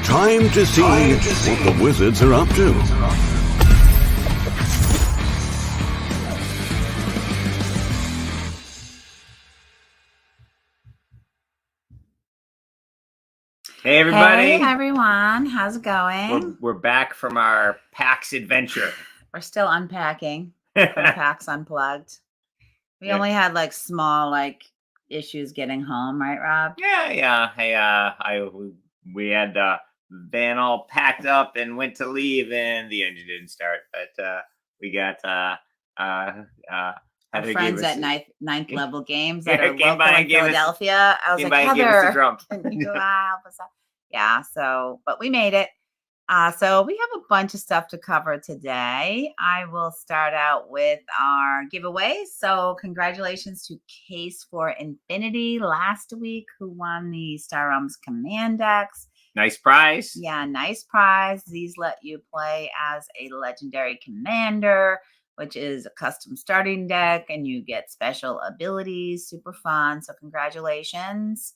Time to see what the wizards are up to. Hey everybody! Hey everyone, how's it going? We're back from our PAX adventure. We're still unpacking from PAX Unplugged. We only had like small issues getting home, right, Rob? Yeah. Hey, we had van all packed up and went to leave, and the engine didn't start. But we got our friends at ninth level games that are came local by in Philadelphia. I was like, Heather, can you go help us out? Yeah, but we made it. So we have a bunch of stuff to cover today. I will start out with our giveaways. So congratulations to Case for Infinity last week, who won the Star Realms Command decks. Nice prize. Yeah, nice prize. These let you play as a legendary commander, which is a custom starting deck, and you get special abilities. Super fun. So congratulations.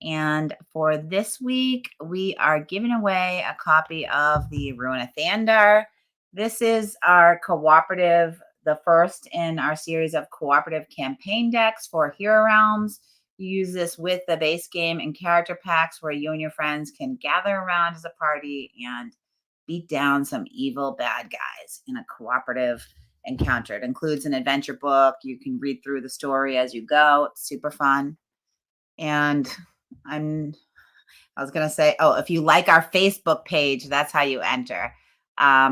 And for this week, we are giving away a copy of the Ruin of Thandar. This is our cooperative, the first in our series of cooperative campaign decks for Hero Realms. You use this with the base game and character packs where you and your friends can gather around as a party and beat down some evil bad guys in a cooperative encounter. It includes an adventure book. You can read through the story as you go. It's super fun. And I was going to say, if you like our Facebook page, that's how you enter.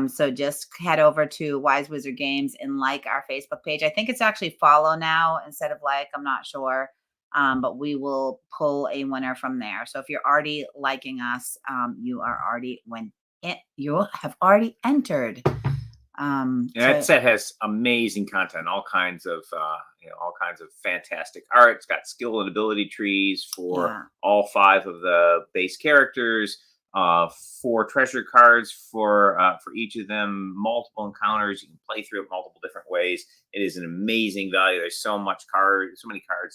So just head over to Wise Wizard Games and like our Facebook page. I think it's actually follow now instead of like, I'm not sure. But we will pull a winner from there. So if you're already liking us, you have already entered. That set has amazing content, all kinds of fantastic art. It's got skill and ability trees for all 5 of the base characters, 4 treasure cards for each of them, multiple encounters. You can play through it multiple different ways. It is an amazing value. There's so many cards,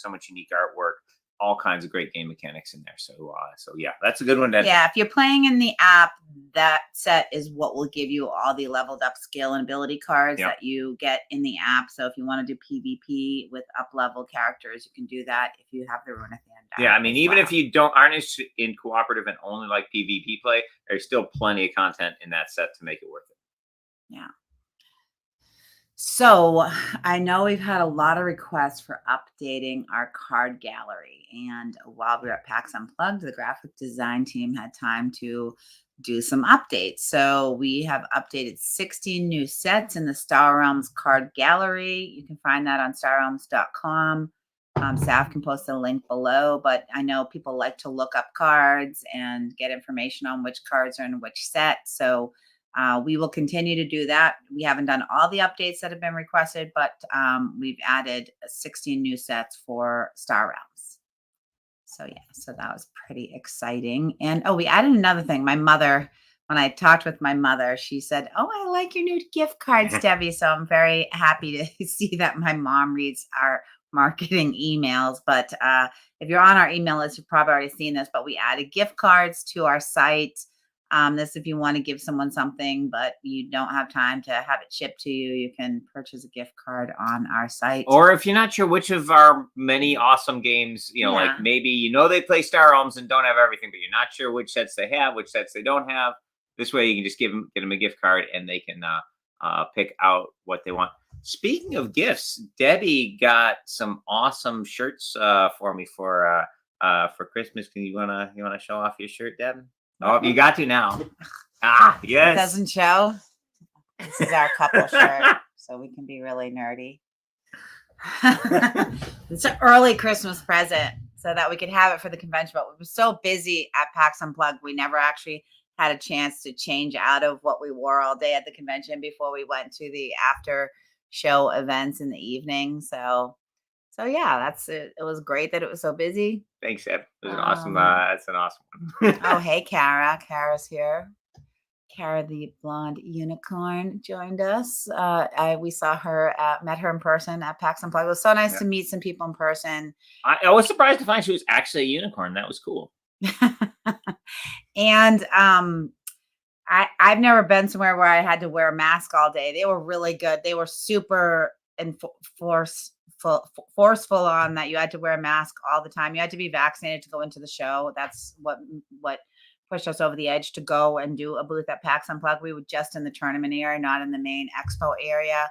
so much unique artwork. All kinds of great game mechanics in there. So yeah, that's a good one. Yeah, if you're playing in the app, that set is what will give you all the leveled up skill and ability cards that you get in the app. So if you want to do PvP with up level characters, you can do that if you have the Ruin of Thandar. Yeah, I mean, even if you aren't interested in cooperative and only like PvP play, there's still plenty of content in that set to make it worth it. Yeah. So I know we've had a lot of requests for updating our card gallery. And while we were at PAX Unplugged, the graphic design team had time to do some updates. So we have updated 16 new sets in the Star Realms card gallery. You can find that on starrealms.com. Staff can post a link below, but I know people like to look up cards and get information on which cards are in which set. So we will continue to do that. We haven't done all the updates that have been requested, but we've added 16 new sets for Star Realms. So yeah, so that was pretty exciting. And we added another thing. My mother, when I talked with my mother, she said, I like your new gift cards, Debbie. So I'm very happy to see that my mom reads our marketing emails. But if you're on our email list, you've probably already seen this, but we added gift cards to our site. This, if you want to give someone something, but you don't have time to have it shipped to you, you can purchase a gift card on our site. Or if you're not sure which of our many awesome games, like maybe they play Star Realms and don't have everything, but you're not sure which sets they have, which sets they don't have. This way, you can just get them a gift card, and they can pick out what they want. Speaking of gifts, Debbie got some awesome shirts for me for Christmas. You wanna show off your shirt, Deb? Oh, you got to now. Yes. It doesn't show. This is our couple shirt, so we can be really nerdy. It's an early Christmas present so that we could have it for the convention, but we were so busy at PAX Unplugged, we never actually had a chance to change out of what we wore all day at the convention before we went to the after show events in the evening. So yeah, that's it. It was great that it was so busy. Thanks, Ed. It was an awesome. That's an awesome one. Hey, Kara. Kara's here. Kara, the blonde unicorn, joined us. We saw her, met her in person at PAX Unplugged. It was so nice to meet some people in person. I was surprised to find she was actually a unicorn. That was cool. And I've never been somewhere where I had to wear a mask all day. They were really good. They were super forceful on that you had to wear a mask all the time. You had to be vaccinated to go into the show. That's what pushed us over the edge to go and do a booth at PAX Unplugged. We were just in the tournament area, not in the main expo area.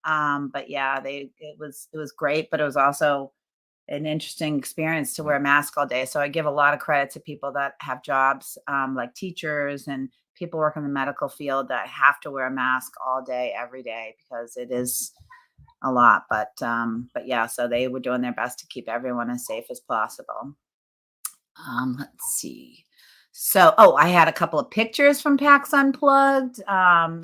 But yeah, it was great, but it was also an interesting experience to wear a mask all day. So I give a lot of credit to people that have jobs like teachers and people work in the medical field that have to wear a mask all day, every day, because it is a lot. But yeah, so they were doing their best to keep everyone as safe as possible. Let's see. So, I had a couple of pictures from PAX Unplugged.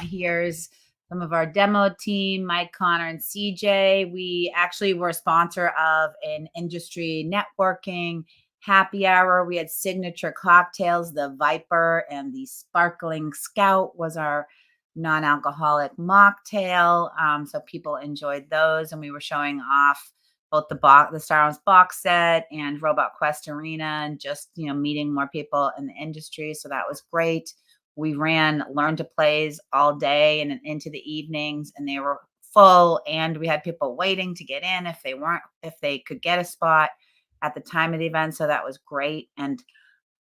Here's some of our demo team, Mike, Connor, and CJ. We actually were a sponsor of an industry networking happy hour. We had signature cocktails. The Viper and the Sparkling Scout was our non-alcoholic mocktail. So people enjoyed those, and we were showing off both the Star Wars box set and Robot Quest Arena, and just meeting more people in the industry. So that was great. We ran learn to plays all day and into the evenings, and they were full. And we had people waiting to get in if they could get a spot at the time of the event. So that was great. And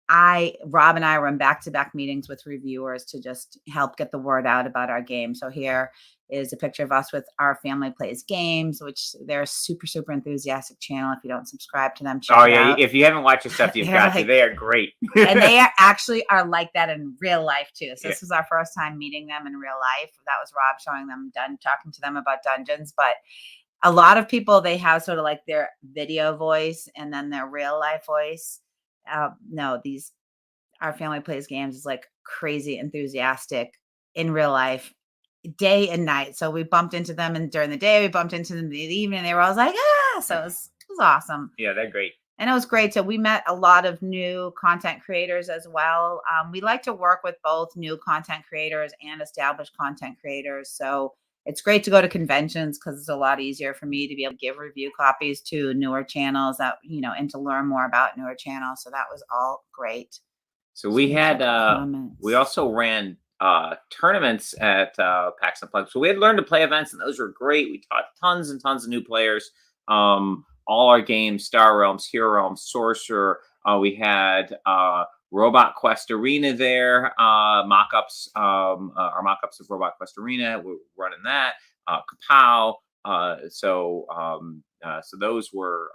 Rob and I were in back-to-back meetings with reviewers to just help get the word out about our game. So here is a picture of us with Our Family Plays Games, which they're a super, super enthusiastic channel. If you don't subscribe to them, check it out. If you haven't watched the stuff, you've got to. They are great. And they actually are like that in real life too. So this was our first time meeting them in real life. That was Rob showing them, talking to them about dungeons. But a lot of people, they have sort of like their video voice and then their real life voice. No, Our Family Plays Games is like crazy enthusiastic in real life, day and night. So we bumped into them, and during the day we bumped into them in the evening. They were always like, so it was awesome. Yeah, they're great. And it was great. So we met a lot of new content creators as well. We like to work with both new content creators and established content creators. So it's great to go to conventions because it's a lot easier for me to be able to give review copies to newer channels that, and to learn more about newer channels. So that was all great. So we had, we also ran tournaments at PAX Unplugged. So we had learned to play events, and those were great. We taught tons and tons of new players. All our games, Star Realms, Hero Realms, Sorcerer. We had Robot Quest Arena there, mock-ups, our mock-ups of Robot Quest Arena. We're running that. Kapow. So those were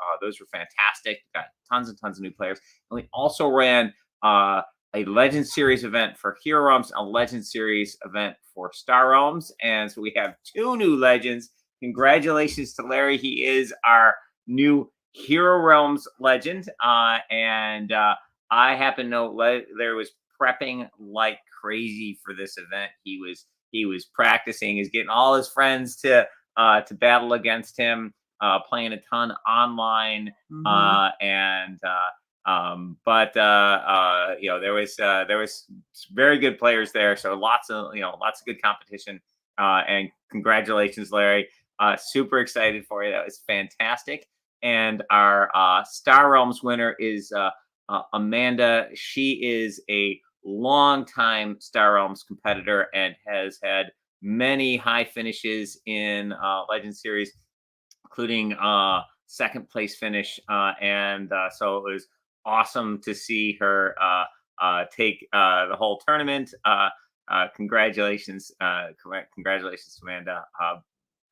fantastic. Got tons and tons of new players. And we also ran a Legend Series event for Hero Realms, a Legend Series event for Star Realms. And so we have 2 new legends. Congratulations to Larry. He is our new Hero Realms legend. And I happen to know Larry was prepping like crazy for this event. He was practicing. He's getting all his friends to battle against him, playing a ton online. There was very good players there. So lots of good competition. And congratulations, Larry. Super excited for you. That was fantastic. And our Star Realms winner is Amanda. She is a longtime Star Realms competitor and has had many high finishes in Legend Series, including second place finish. So it was awesome to see her take the whole tournament. Congratulations, Amanda.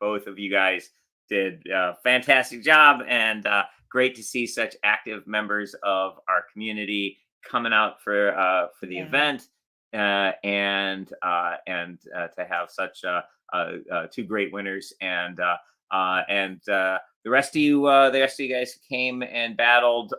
Both of you guys did a fantastic job, and great to see such active members of our community coming out for the event, and to have such 2 great winners, and the rest of you guys who came and battled.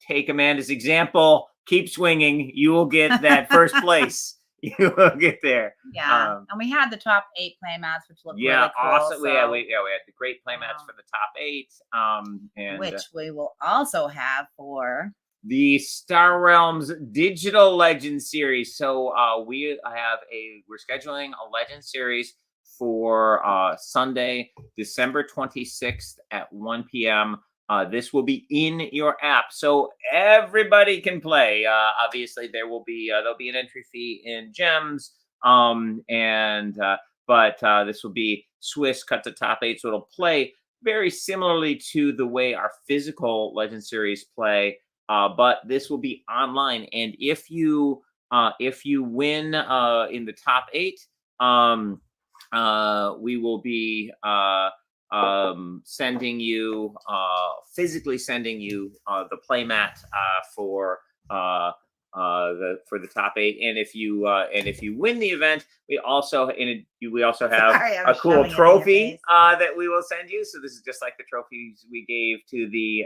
Take Amanda's example. Keep swinging. You will get that first place. You will get there. Yeah, and we had the top 8 playmats, which looked really cool. Awesome. We had the great playmats for the top 8, and which we will also have for the Star Realms Digital Legend Series. So we're scheduling a Legend Series for Sunday, December 26th at 1 p.m. this will be in your app, so everybody can play. Obviously, there'll be an entry fee in gems, but this will be Swiss cut to top 8, so it'll play very similarly to the way our physical Legend series play. But this will be online, and if you win in the top 8, we will be physically sending you the playmat for the top 8. And if you win the event, we also have a cool trophy that we will send you. So this is just like the trophies we gave to the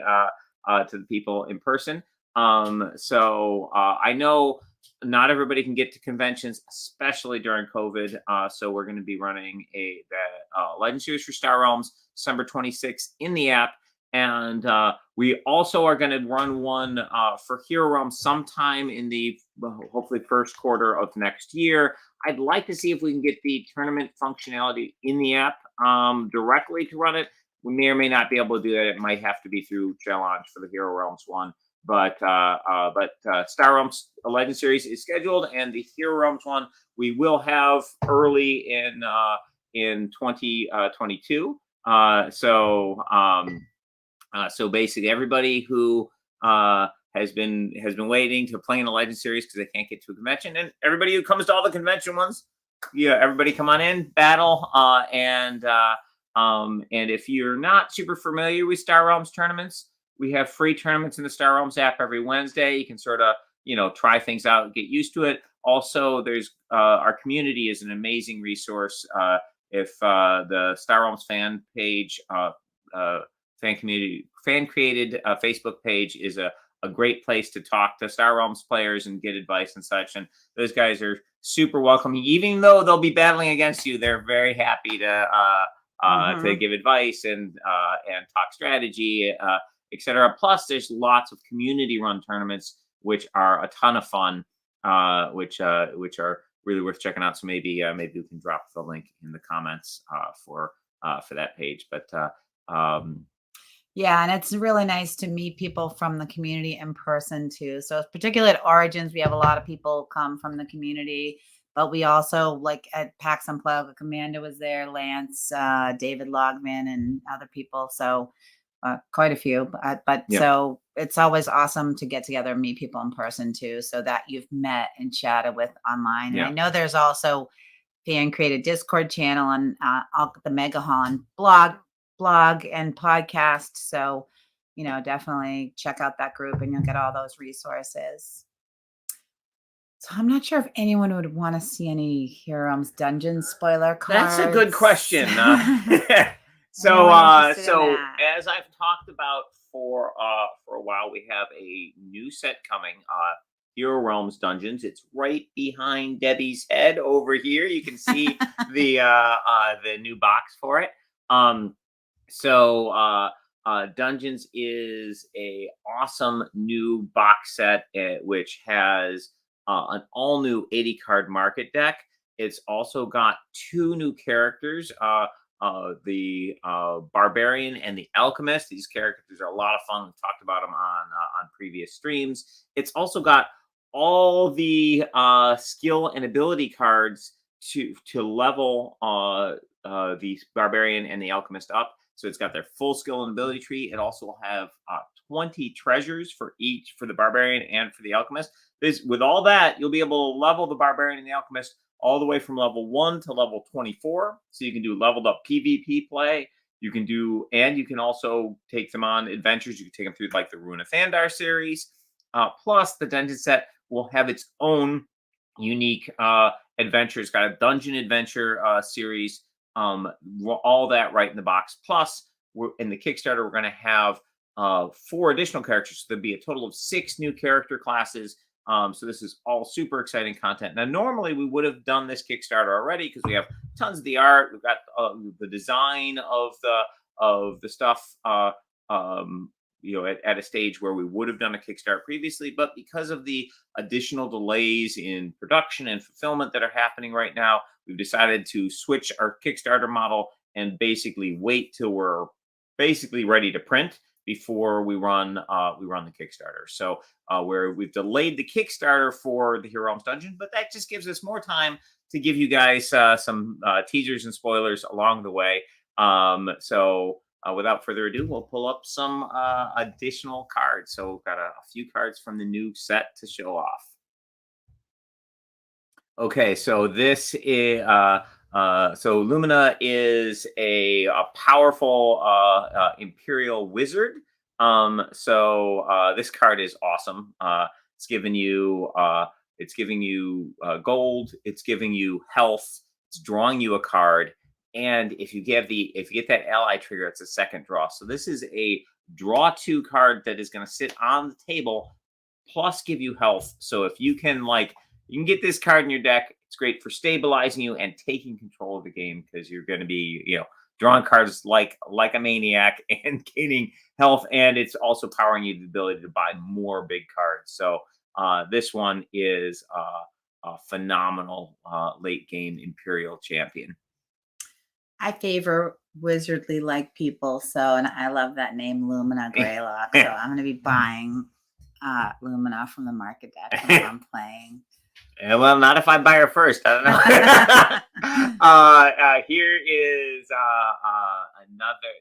people in person. So I know not everybody can get to conventions, especially during COVID. So we're going to be running the Legend Series for Star Realms December 26th in the app. And we also are going to run one for Hero Realms sometime in the hopefully first quarter of next year. I'd like to see if we can get the tournament functionality in the app directly to run it. We may or may not be able to do that. It might have to be through challenge for the Hero Realms one. But Star Realms Legend Series is scheduled, and the Hero Realms one we will have early in 2022. So basically, everybody who has been waiting to play in the Legend Series because they can't get to a convention, and everybody who comes to all the convention ones, everybody come on in, battle, and if you're not super familiar with Star Realms tournaments, we have free tournaments in the Star Realms app every Wednesday. You can sort of, try things out, get used to it. Also, there's our community is an amazing resource. If the Star Realms fan page, fan created Facebook page is a great place to talk to Star Realms players and get advice and such. And those guys are super welcoming, even though they'll be battling against you. They're very happy to give advice and talk strategy, etc. Plus, there's lots of community-run tournaments which are a ton of fun, which are really worth checking out. So maybe we can drop the link in the comments for that page. But yeah, and it's really nice to meet people from the community in person too. So particularly at Origins, we have a lot of people come from the community, but we also, like at PAX Unplugged, Amanda was there, Lance, David Logman, and other people. So quite a few, but yeah. So it's always awesome to get together and meet people in person too, so that you've met and chatted with online. Yeah. And I know there's also fan created Discord channel on the Megahan blog and podcast. So, definitely check out that group and you'll get all those resources. So I'm not sure if anyone would want to see any Hero Realms Dungeon spoiler cards. That's a good question. So as I've talked about for a while, we have a new set coming, Hero Realms Dungeons. It's right behind Debbie's head over here. You can see the new box for it. Dungeons is a awesome new box set which has an all new 80 card market deck. It's also got 2 new characters. The Barbarian and the Alchemist. These characters are a lot of fun. We've talked about them on previous streams. It's also got all the skill and ability cards to level the Barbarian and the Alchemist up. So it's got their full skill and ability tree. It also will have 20 treasures for each, for the Barbarian and for the Alchemist. With all that, you'll be able to level the Barbarian and the Alchemist all the way from level 1 to level 24. So you can do leveled up PvP play. You can also take them on adventures. You can take them through like the Rune of Thandar series. Plus, the dungeon set will have its own unique adventure. It's got a dungeon adventure series. All that right in the box. Plus, in the Kickstarter, we're going to have 4 additional characters. So there'll be a total of 6 new character classes. So this is all super exciting content. Now, normally we would have done this Kickstarter already because we have tons of the art. We've got the design of the stuff, at a stage where we would have done a Kickstarter previously. But because of the additional delays in production and fulfillment that are happening right now, we've decided to switch our Kickstarter model and basically wait till we're basically ready to print. before we run the Kickstarter. So where we've delayed the Kickstarter for the Hero Realms Dungeon, but that just gives us more time to give you guys some teasers and spoilers along the way. So without further ado, we'll pull up some additional cards. So we've got a few cards from the new set to show off. Okay, so this is so Lumina is a powerful Imperial wizard. So this card is awesome. It's giving you gold. It's giving you health. It's drawing you a card, and if you get that ally trigger, it's a second draw. So this is a draw 2 card that is going to sit on the table, plus give you health. So if you can you can get this card in your deck. It's great for stabilizing you and taking control of the game, because you're going to be, drawing cards like a maniac and gaining health, and it's also powering you the ability to buy more big cards. So this one is a phenomenal late game Imperial Champion. I favor wizardly like people, and I love that name, Lumina Greylock. So I'm going to be buying Lumina from the market deck when I'm playing. Well, not if I buy her first. I don't know. Here is another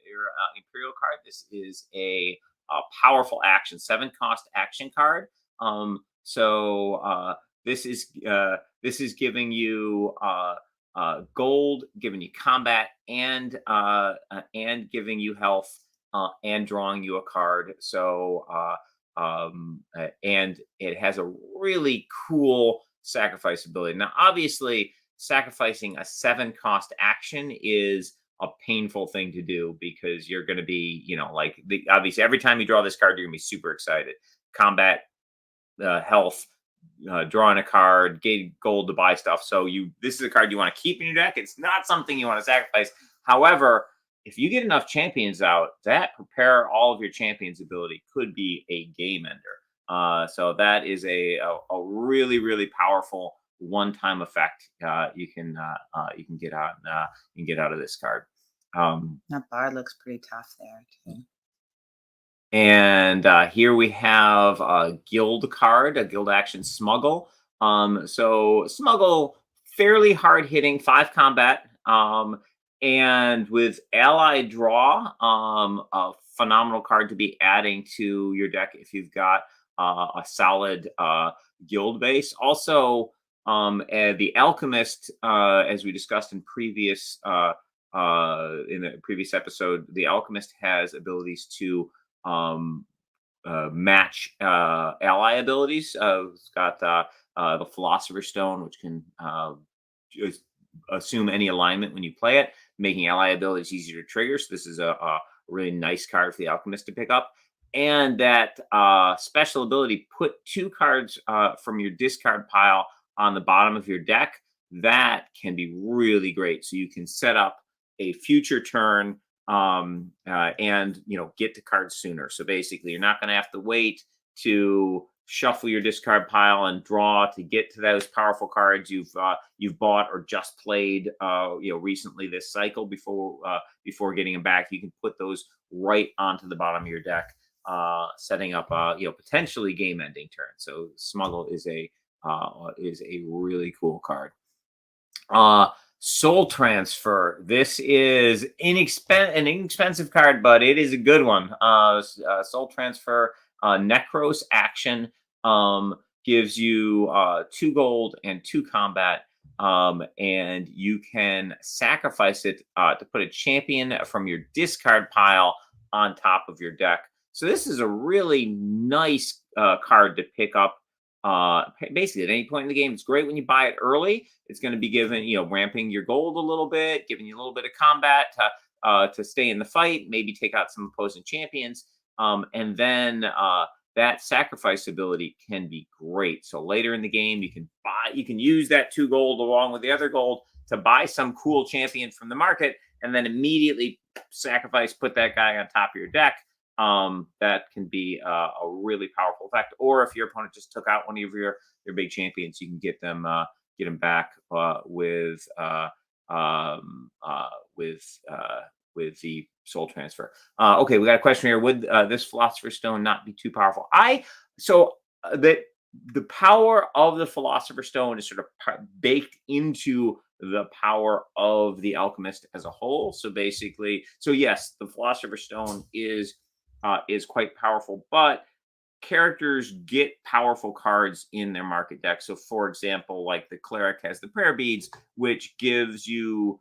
Imperial card. This is a powerful action, 7-cost action card. This is giving you gold, giving you combat, and giving you health, and drawing you a card. So and it has a really cool sacrifice ability. Now, obviously, sacrificing a 7-cost action is a painful thing to do, because you're going to be, obviously every time you draw this card, you're going to be super excited. Combat, health, drawing a card, getting gold to buy stuff. So this is a card you want to keep in your deck. It's not something you want to sacrifice. However, if you get enough champions out, that prepare all of your champions ability could be a game ender. So that is a really, really powerful one-time effect you can get out of this card. That bard looks pretty tough there too. And here we have a guild card, a guild action Smuggle. So Smuggle, fairly hard hitting, 5 combat, and with ally draw, a phenomenal card to be adding to your deck if you've got a solid guild base. Also, the Alchemist, as we discussed in the previous episode, the Alchemist has abilities to match ally abilities. It's got the Philosopher's Stone, which can just assume any alignment when you play it, making ally abilities easier to trigger. So this is a really nice card for the Alchemist to pick up. And that special ability, put 2 cards from your discard pile on the bottom of your deck. That can be really great. So you can set up a future turn and get to cards sooner. So basically, you're not going to have to wait to shuffle your discard pile and draw to get to those powerful cards you've bought or just played recently this cycle before getting them back. You can put those right onto the bottom of your deck, setting up potentially game-ending turn. So Smuggle is a really cool card. Soul Transfer. This is an inexpensive card, but it is a good one. Soul Transfer, Necros action, gives you 2 gold and 2 combat, and you can sacrifice it to put a champion from your discard pile on top of your deck. So this is a really nice card to pick up basically at any point in the game. It's great when you buy it early. It's going to be giving, ramping your gold a little bit, giving you a little bit of combat to stay in the fight, maybe take out some opposing champions. And then that sacrifice ability can be great. So later in the game, you can use that 2 gold along with the other gold to buy some cool champion from the market, and then immediately sacrifice, put that guy on top of your deck. That can be a really powerful effect. Or if your opponent just took out one of your big champions, you can get them back with the soul transfer. Okay, we got a question here. Would this Philosopher's Stone not be too powerful? That the power of the Philosopher's Stone is sort of baked into the power of the Alchemist as a whole. So basically, so yes, the Philosopher's Stone is quite powerful, but characters get powerful cards in their market deck. So, for example, like the cleric has the prayer beads, which gives you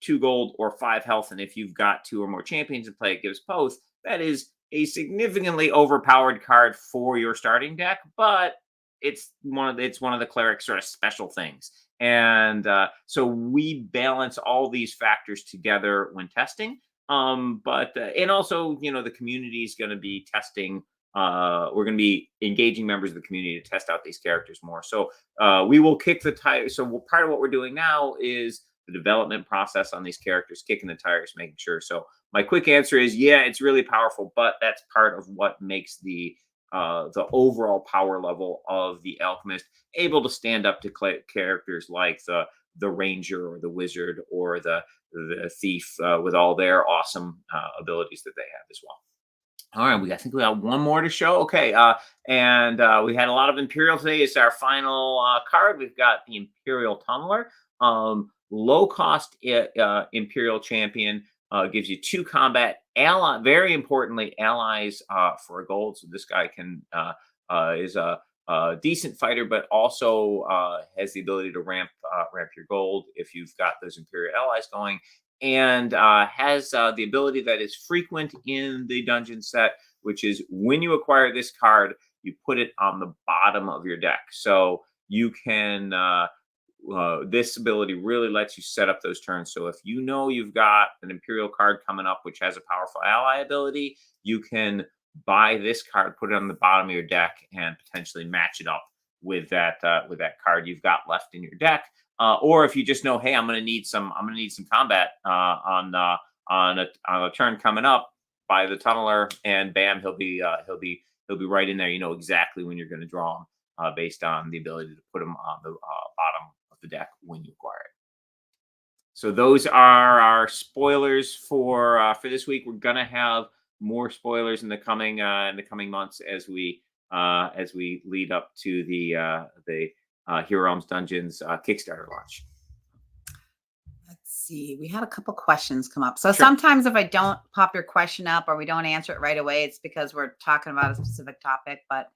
2 gold or 5 health, and if you've got 2 or more champions in play, it gives both. That is a significantly overpowered card for your starting deck, but it's one of the cleric's sort of special things. And so we balance all these factors together when testing. And also, the community is going to be testing. We're going to be engaging members of the community to test out these characters more. So we will kick the tires. So part of what we're doing now is the development process on these characters, kicking the tires, making sure. So my quick answer is, yeah, it's really powerful, but that's part of what makes the overall power level of the Alchemist able to stand up to characters like the Ranger or the Wizard or the Thief with all their awesome abilities that they have as well. All right, I think we got one more to show. Okay, and we had a lot of Imperial today. It's our final card. We've got the Imperial Tunneler. Low cost Imperial Champion gives you 2 combat ally. Very importantly, allies for a gold. So this guy is a decent fighter, but also has the ability to ramp your gold if you've got those Imperial allies going. And has the ability that is frequent in the dungeon set, which is when you acquire this card, you put it on the bottom of your deck. So you can, this ability really lets you set up those turns. So if you know you've got an Imperial card coming up, which has a powerful ally ability, you can buy this card, put it on the bottom of your deck, and potentially match it up with that card you've got left in your deck. Or if you just know, hey, I'm going to need some combat on a turn coming up, buy the Tunneler, and bam, he'll be right in there. You know exactly when you're going to draw him based on the ability to put him on the bottom of the deck when you acquire it. So those are our spoilers for this week. We're going to have more spoilers in the coming months as we lead up to the Hero Realms Dungeons Kickstarter launch. Let's see. We had a couple questions come up. So sometimes if I don't pop your question up or we don't answer it right away, it's because we're talking about a specific topic, but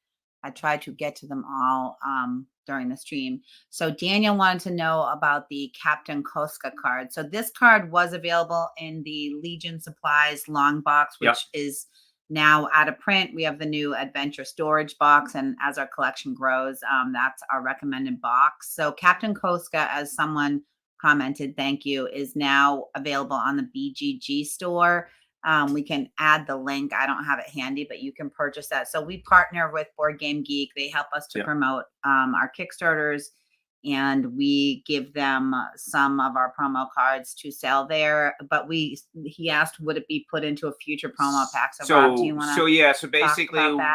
I try to get to them all during the stream. So Daniel wanted to know about the Captain Koska card. So this card was available in the Legion Supplies long box, which is now out of print. We have the new adventure storage box, and as our collection grows, that's our recommended box. So Captain Koska, as someone commented, thank you, is now available on the BGG store. We can add the link. I don't have it handy, but you can purchase that. So we partner with Board Game Geek. They help us to promote our Kickstarters, and we give them some of our promo cards to sell there. But he asked, would it be put into a future promo pack? So Rob, do you want to so basically, one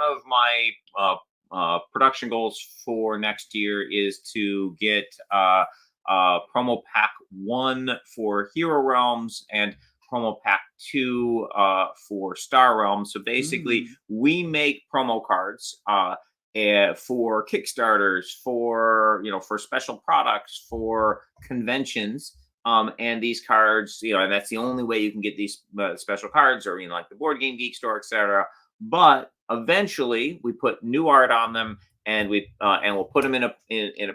of my production goals for next year is to get promo pack 1 for Hero Realms and promo pack 2 for Star Realms. So basically, we make promo cards for Kickstarters, for special products, for conventions, and these cards, and that's the only way you can get these special cards, or like the Board Game Geek store, etc. But eventually, we put new art on them, and we'll put them in a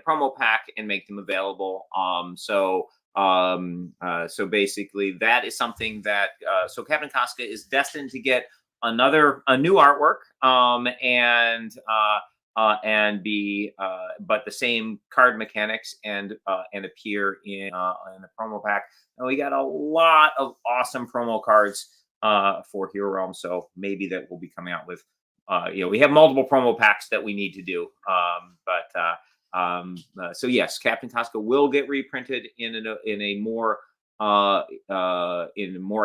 promo pack and make them available. So basically, that is something that so Captain Koska is destined to get a new artwork, but the same card mechanics and appear in the promo pack. And we got a lot of awesome promo cards for Hero Realms, so maybe that will be coming out with. We have multiple promo packs that we need to do, so yes, Captain Koska will get reprinted in a more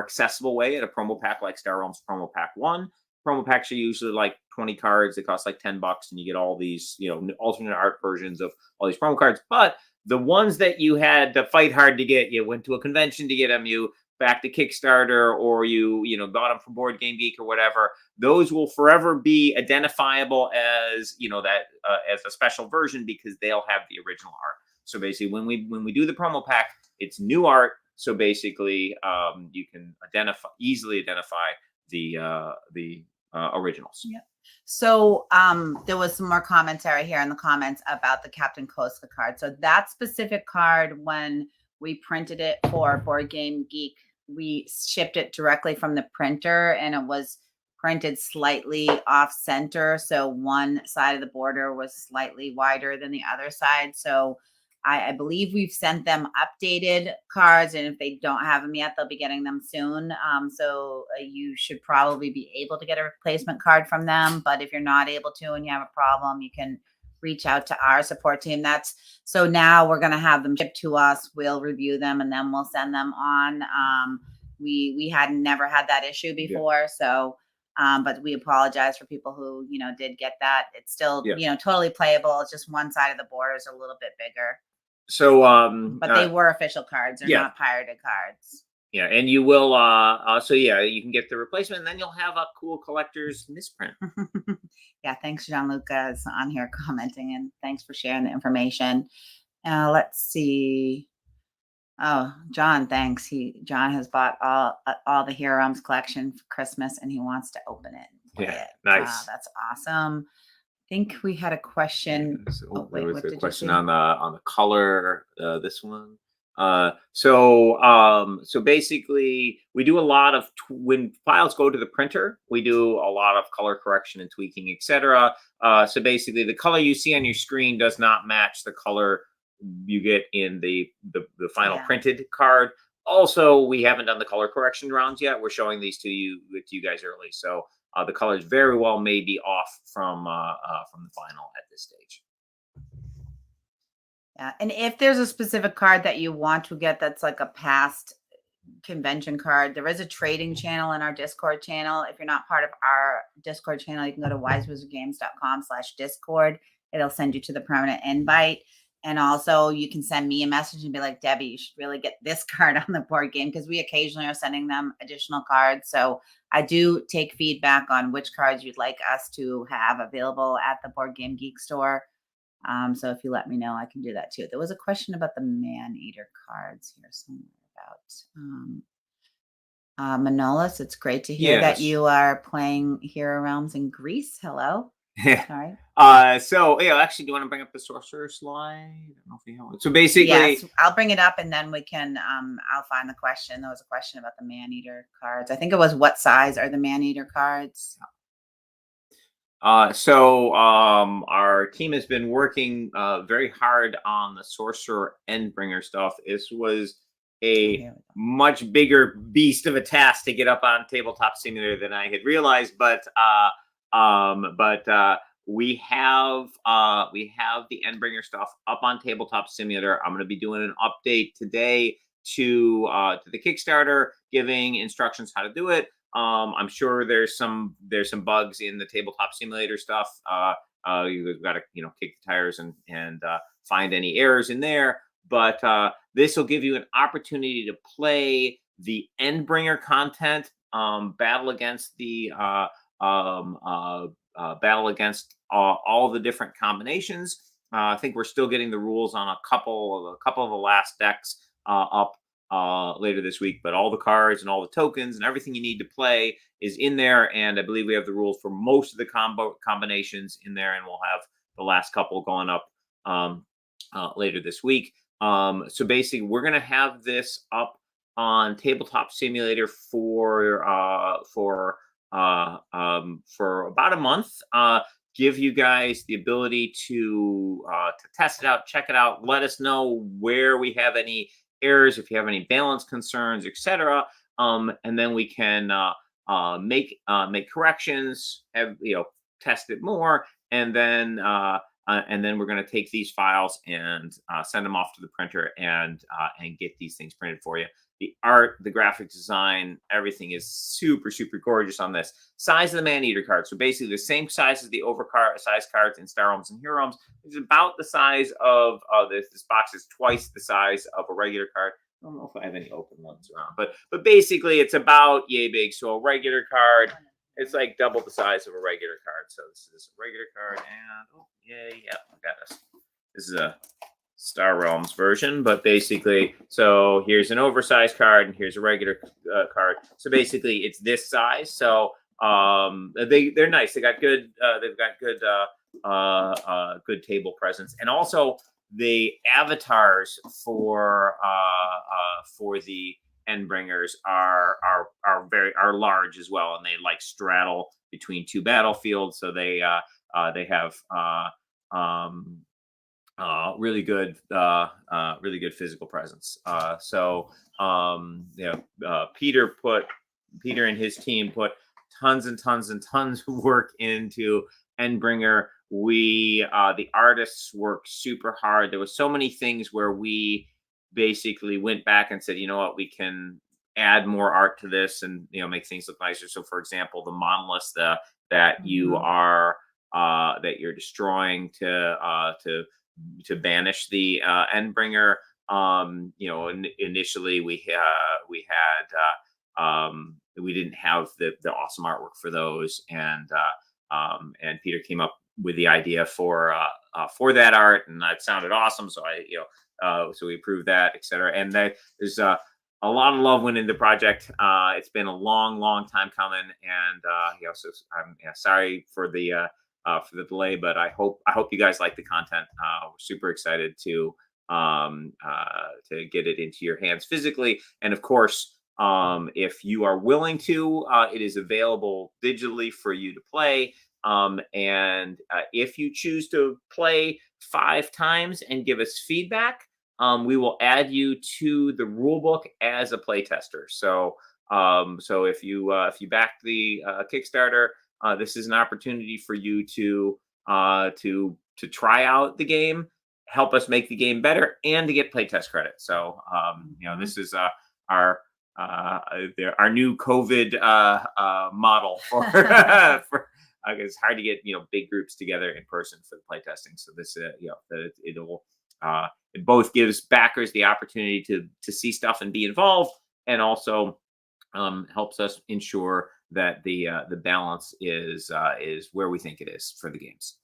accessible way at a promo pack like Star Realms Promo Pack 1. promo packs are usually like 20 cards. They cost like $10, and you get all these, alternate art versions of all these promo cards. But the ones that you had to fight hard to get, you went to a convention to get them, you back to Kickstarter, or you bought them from Board Game Geek or whatever, those will forever be identifiable as as a special version, because they'll have the original art. So basically, when we do the promo pack, it's new art. So basically, you can easily identify the originals. Yep. So there was some more commentary here in the comments about the Captain Koska card. So that specific card, when we printed it for Board Game Geek, we shipped it directly from the printer, and it was printed slightly off center. So one side of the border was slightly wider than the other side. So I believe we've sent them updated cards, and if they don't have them yet, they'll be getting them soon. So you should probably be able to get a replacement card from them. But if you're not able to and you have a problem, you can reach out to our support team. So now we're going to have them shipped to us. We'll review them, and then we'll send them on. We had never had that issue before. So but we apologize for people who, did get that. It's still, totally playable. It's just one side of the border is a little bit bigger. So, but they were official cards. They're not pirated cards. Yeah, and you will. You can get the replacement, and then you'll have a cool collector's misprint. Yeah, thanks, Gianluca is on here commenting, and thanks for sharing the information. Let's see. Oh, John, thanks. John has bought all the Hero Realms collection for Christmas, and he wants to open it. Yeah, nice. Wow, that's awesome. I think we had a question. There was a question on the color. This one. So basically, we do a lot of when files go to the printer, we do a lot of color correction and tweaking, etc. So basically, the color you see on your screen does not match the color you get in the final printed card. Also, we haven't done the color correction rounds yet. We're showing these to you guys early, so the colors very well may be off from the final at this stage. Yeah, and if there's a specific card that you want to get that's like a past convention card, there is a trading channel in our Discord channel. If you're not part of our Discord channel, you can go to wisewizardgames.com/Discord. It'll send you to the permanent invite. And also you can send me a message and be like, Debbie, you should really get this card on the board game, because we occasionally are sending them additional cards. So I do take feedback on which cards you'd like us to have available at the Board Game Geek store. So if you let me know, I can do that too. There was a question about the Man-Eater cards here somewhere about Manolis. It's great to hear that you are playing Hero Realms in Greece. Hello. Yeah. Sorry. So actually, do you want to bring up the sorcerer slide? I don't know if you have it. So basically, yes, I'll bring it up, and then we can. I'll find the question. There was a question about the Man-Eater cards. I think it was, what size are the Man-Eater cards? Our team has been working very hard on the Sorcerer Ambringer stuff. This was a much bigger beast of a task to get up on Tabletop Simulator than I had realized, but we have the Endbringer stuff up on Tabletop Simulator. I'm going to be doing an update today to the Kickstarter, giving instructions how to do it. I'm sure there's some bugs in the Tabletop Simulator stuff. You've got to kick the tires and find any errors in there. But this will give you an opportunity to play the Endbringer content, battle against the battle against all the different combinations. I think we're still getting the rules on a couple of the last decks up later this week, but all the cards and all the tokens and everything you need to play is in there. And I believe we have the rules for most of the combinations in there, and we'll have the last couple going up later this week. So basically, we're going to have this up on Tabletop Simulator for about a month. Give you guys the ability to test it out, check it out, let us know where we have any errors, if you have any balance concerns, etc. And then we can make corrections, test it more, and then we're going to take these files and send them off to the printer and get these things printed for you. the art, the graphic design, everything is super, super gorgeous on this. Size of the Man-Eater card. So basically the same size as the oversized cards in Star Realms and Hero Realms. It's about the size of this box is twice the size of a regular card. I don't know if I have any open ones around, but basically it's about yay big. So a regular card, it's like double the size of a regular card. So this is a regular card, and oh yay, yeah, I got this. This is a Star Realms version, but basically, so here's an oversized card and here's a regular card. So basically, it's this size. So they're nice. They got good. They've got good good table presence, and also the avatars for the Endbringers are large as well, and they like straddle between two battlefields. So they have really good physical presence. Peter and his team put tons and tons and tons of work into Endbringer. The artists worked super hard. There was so many things where we basically went back and said, you know what, we can add more art to this and make things look nicer. So for example, the monoliths that you are that you're destroying to banish the Endbringer. Initially we didn't have the awesome artwork for those, and Peter came up with the idea for that art, and that sounded awesome. So so we approved that, etc. And there's a lot of love went into the project. It's been a long time coming, and so I'm sorry for the delay, but I hope you guys like the content. We're super excited to get it into your hands physically, and of course, if you are willing to, it is available digitally for you to play. And if you choose to play 5 times and give us feedback, we will add you to the rulebook as a playtester. So if you back the Kickstarter, this is an opportunity for you to try out the game, help us make the game better, and to get playtest credit. So this is our new COVID model for it's hard to get big groups together in person for the playtesting. So this it both gives backers the opportunity to see stuff and be involved, and also helps us ensure that the balance is where we think it is for the games.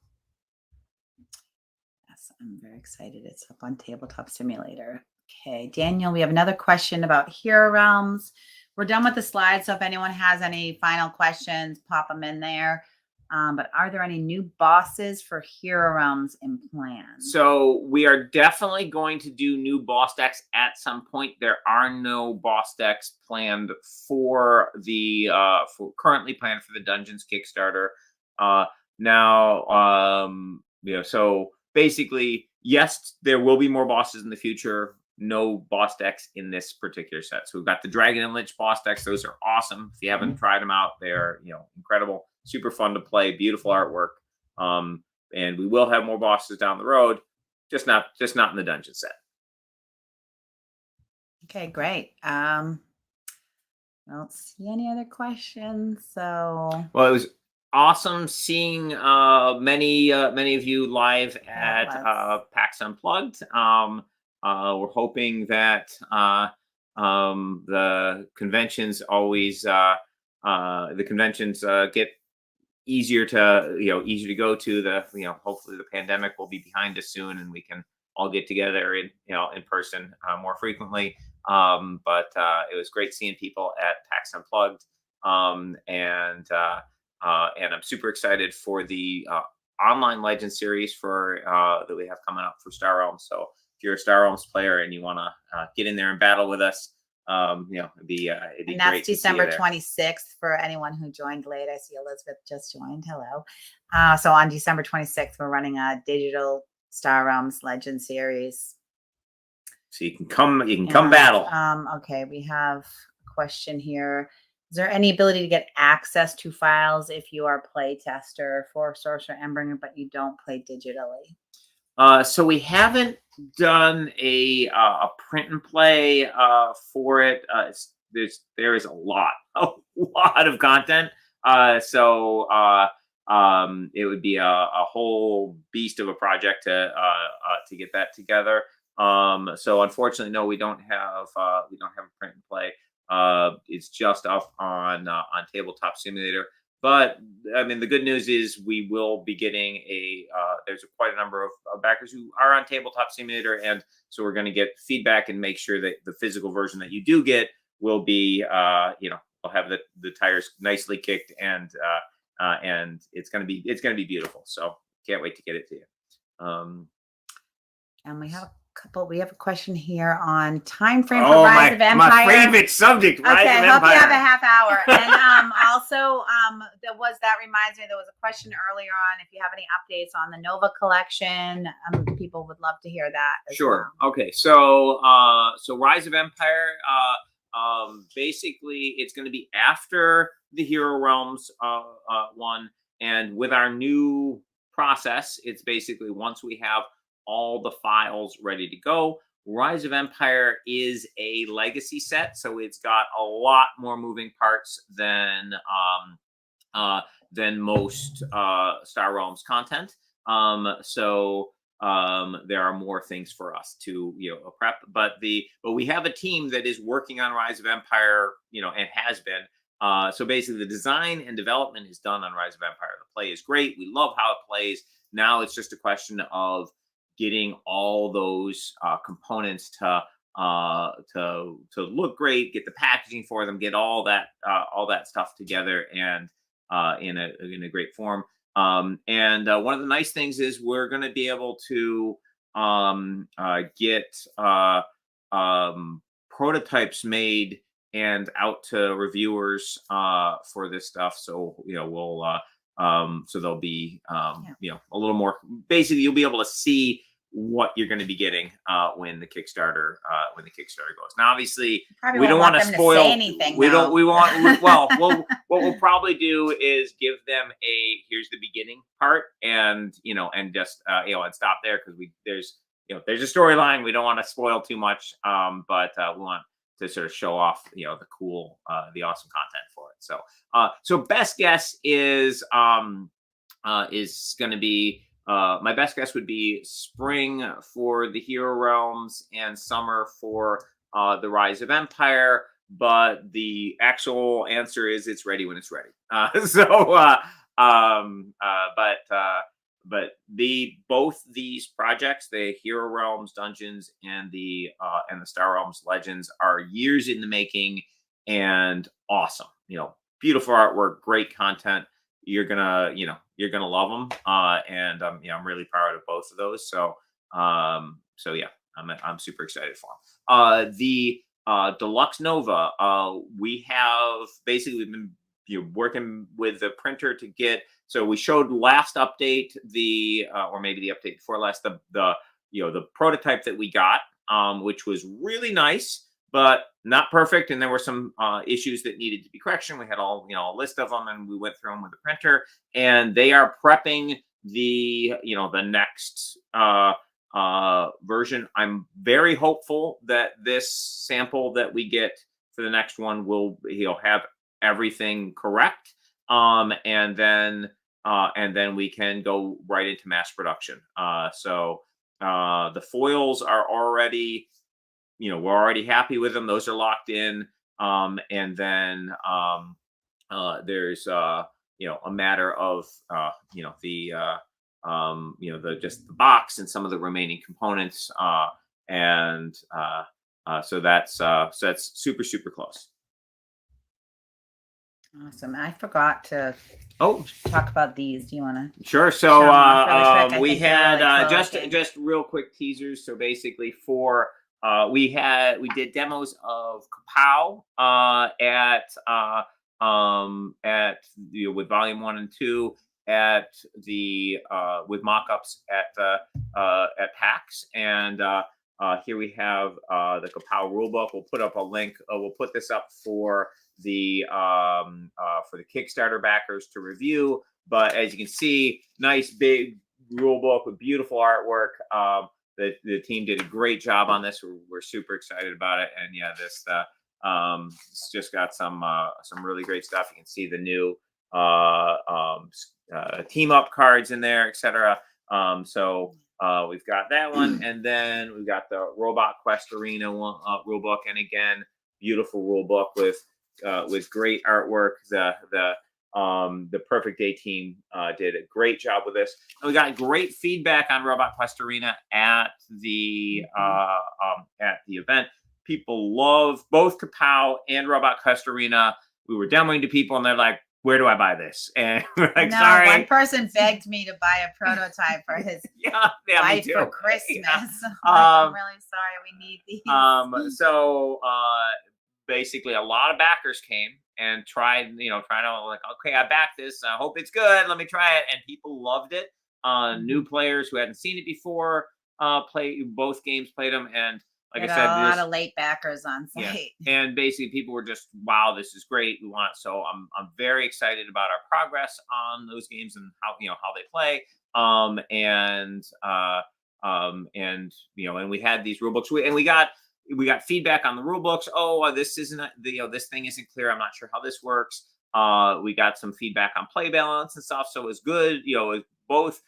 Yes, I'm very excited. It's up on Tabletop Simulator. Okay, Daniel, we have another question about Hero Realms. We're done with the slides, so if anyone has any final questions, pop them in there. But are there any new bosses for Hero Realms in plan? So we are definitely going to do new boss decks at some point. There are no boss decks planned currently planned for the Dungeons Kickstarter. So basically, yes, there will be more bosses in the future. No boss decks in this particular set. So we've got the Dragon and Lich boss decks. Those are awesome. If you haven't tried them out, they're incredible, super fun to play, beautiful artwork. And we will have more bosses down the road, just not in the dungeon set. Okay, great. I don't see any other questions. So well, it was awesome seeing many of you live at PAX Unplugged. We're hoping that the conventions get easier to go to. Hopefully the pandemic will be behind us soon, and we can all get together in person more frequently. But it was great seeing people at PAX Unplugged, and I'm super excited for the online Legend series that we have coming up for Star Realms. So if you're a Star Realms player and you want to get in there and battle with us, it'd be and that's December 26th for anyone who joined late. I see Elizabeth just joined. Hello. So on December 26th, we're running a digital Star Realms Legend series. So you can come battle. Okay, we have a question here. Is there any ability to get access to files if you are a play tester for Sorcerer Ambringer, but you don't play digitally? So we haven't done a print and play for it. There is a lot of content. It would be a whole beast of a project to get that together. So unfortunately, no, we don't have a print and play. It's just up on Tabletop Simulator. But I mean, the good news is we will be getting there's quite a number of backers who are on Tabletop Simulator, and so we're going to get feedback and make sure that the physical version that you do get will be, will have the tires nicely kicked, and it's going to be beautiful. So can't wait to get it to you. And we have a question here on time frame for Oh, Rise of Empire. My favorite subject, Rise Okay, of I hope you Empire. have a half hour. And also, that reminds me, there was a question earlier on if you have any updates on the Nova collection. People would love to hear that as Sure. well. Okay. So Rise of Empire, basically it's going to be after the Hero Realms one, and with our new process, it's basically once we have all the files ready to go. Rise of Empire is a legacy set, so it's got a lot more moving parts than most Star Realms content. So there are more things for us to prep, but we have a team that is working on Rise of Empire, and has been. So basically, the design and development is done on Rise of Empire. The play is great. We love how it plays. Now it's just a question of getting all those components to look great, get the packaging for them, get all that stuff together, and in a great form. And one of the nice things is we're going to be able to get prototypes made and out to reviewers for this stuff. So we'll so there'll be a little more. Basically, you'll be able to see what you're going to be getting when the Kickstarter goes. Now, obviously, we don't want to spoil anything. What we'll probably do is give them here's the beginning part, and just and stop there, because there's a storyline. We don't want to spoil too much, but we want to sort of show off the awesome content for it. So best guess is going to be. My best guess would be spring for the Hero Realms and summer for the Rise of Empire. But the actual answer is it's ready when it's ready. But both these projects, the Hero Realms Dungeons and the Star Realms Legends, are years in the making and awesome. Beautiful artwork, great content. You're gonna love them, and I'm really proud of both of those. So yeah, I'm super excited for them. The Deluxe Nova, we've been working with the printer to get. So we showed last update or maybe the update before last, the prototype that we got, which was really nice, but not perfect, and there were some issues that needed to be correction. We had a list of them, and we went through them with the printer, and they are prepping the next version. I'm very hopeful that this sample that we get for the next one will have everything correct, and then we can go right into mass production. So the foils are already. We're already happy with them; those are locked in. And then there's a matter of just the box and some of the remaining components, so that's super close. Awesome. I forgot to talk about these. Do you want to? Sure. So we had just real quick teasers. So basically we did demos of Kapow with Volume 1 and 2 with mock-ups at PAX, and here we have the Kapow rulebook. We'll put up a link. We'll put this up for the Kickstarter backers to review. But as you can see, nice big rulebook with beautiful artwork. the team did a great job on this. We're super excited about it. And yeah, it's just got some really great stuff. You can see the new team up cards in there, etc. So we've got that one, and then we've got the Robot Quest Arena rule book, and again, beautiful rule book with great artwork. The Perfect Day team did a great job with this. And we got great feedback on Robot Quest Arena at the event. People love both Kapow and Robot Quest Arena. We were demoing to people, and they're like, "Where do I buy this?" And we're like, "Sorry." One person begged me to buy a prototype for his wife for Christmas. Yeah. I'm really sorry. We need these. So basically, a lot of backers came and tried to like, okay, I backed this. I hope it's good. Let me try it. And people loved it. New players who hadn't seen it before both games, played them, and like I said, a lot of late backers on site. Yeah. And basically, people were just, "Wow, this is great. We want it." So I'm very excited about our progress on those games and how they play. And we had these rule books. We got feedback on the rule books. "Oh, this isn't this thing isn't clear. I'm not sure how this works." We got some feedback on play balance and stuff. So it was good. It was both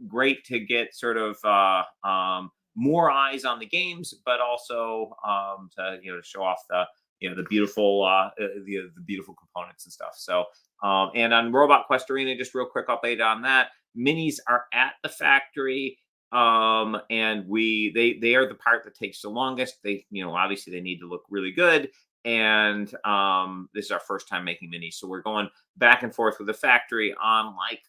great to get sort of more eyes on the games, but also to show off the beautiful the beautiful components and stuff. So and on Robot Quest Arena, just real quick update on that. Minis are at the factory, and they are the part that takes the longest. They obviously they need to look really good, and this is our first time making minis, so we're going back and forth with the factory on like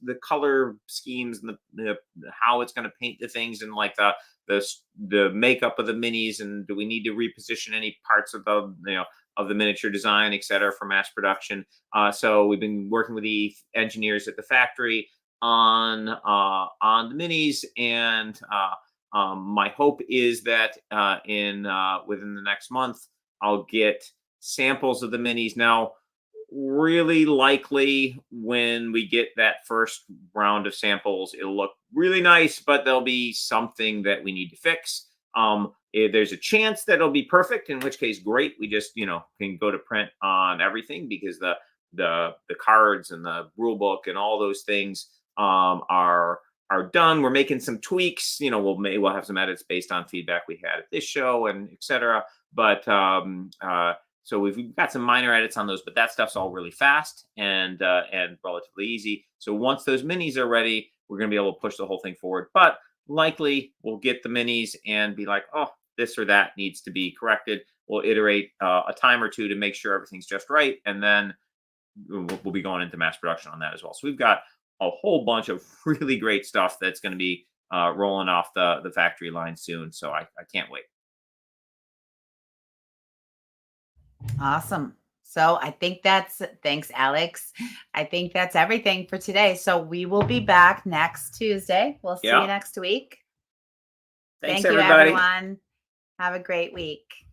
the color schemes and the how it's going to paint the things, and like the makeup of the minis, and do we need to reposition any parts of the miniature design, etc., for mass production. So we've been working with the engineers at the factory on the minis, and my hope is that within the next month I'll get samples of the minis. Now, really likely when we get that first round of samples, it'll look really nice, but there'll be something that we need to fix. There's a chance that it'll be perfect, in which case, great. We just can go to print on everything, because the cards and the rule book and all those things are done. We're making some tweaks. We'll have some edits based on feedback we had at this show and etc. But so we've got some minor edits on those, but that stuff's all really fast and relatively easy. So once those minis are ready, we're going to be able to push the whole thing forward. But likely we'll get the minis and be like, "Oh, this or that needs to be corrected." We'll iterate a time or two to make sure everything's just right, and then we'll be going into mass production on that as well. So we've got a whole bunch of really great stuff that's going to be rolling off the factory line soon. So I can't wait. Awesome. So I think thanks, Alex. I think that's everything for today. So we will be back next Tuesday. We'll see you next week. Thanks, Thank you, everybody. everyone. Have a great week.